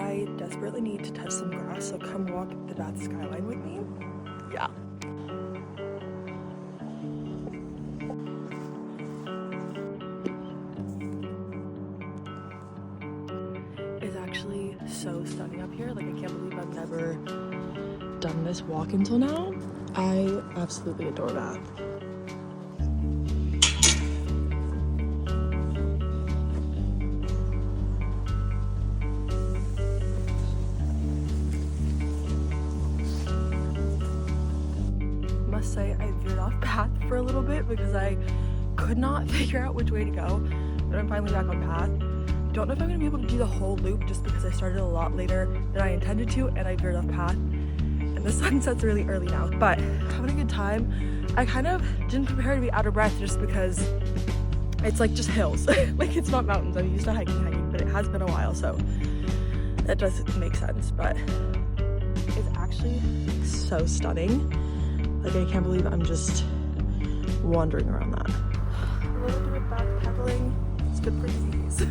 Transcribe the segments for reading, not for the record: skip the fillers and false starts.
I desperately need to touch some grass, so come walk the Bath skyline with me. Yeah. It's actually so stunning up here. Like, I can't believe I've never done this walk until now. I absolutely adore Bath. Must say I veered off path for a little bit because I could not figure out which way to go, but I'm finally back on path. Don't know if I'm gonna be able to do the whole loop just because I started a lot later than I intended to and I veered off path. And the sun sets really early now, but having a good time. I kind of didn't prepare to be out of breath just because it's like just hills. Like, it's not mountains. I'm used to hiking, but it has been a while, so that does make sense. But it's actually so stunning. Like, I can't believe I'm just wandering around that. A little bit of backpedaling. It's good for knees.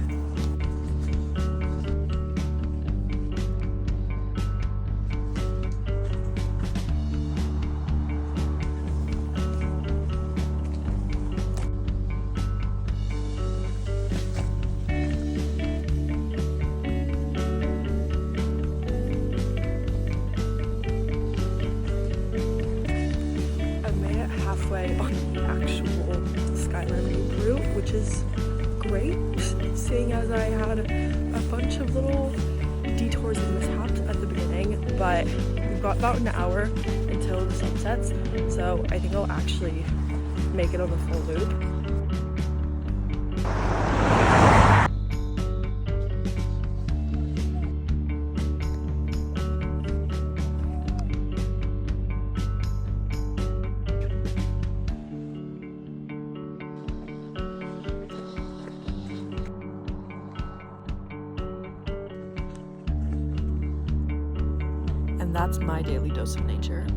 Halfway on the actual Skyline Loop route, which is great, seeing as I had a bunch of little detours and mishaps at the beginning, but we've got about an hour until the sun sets, so I think I'll actually make it on the full loop. And that's my daily dose of nature.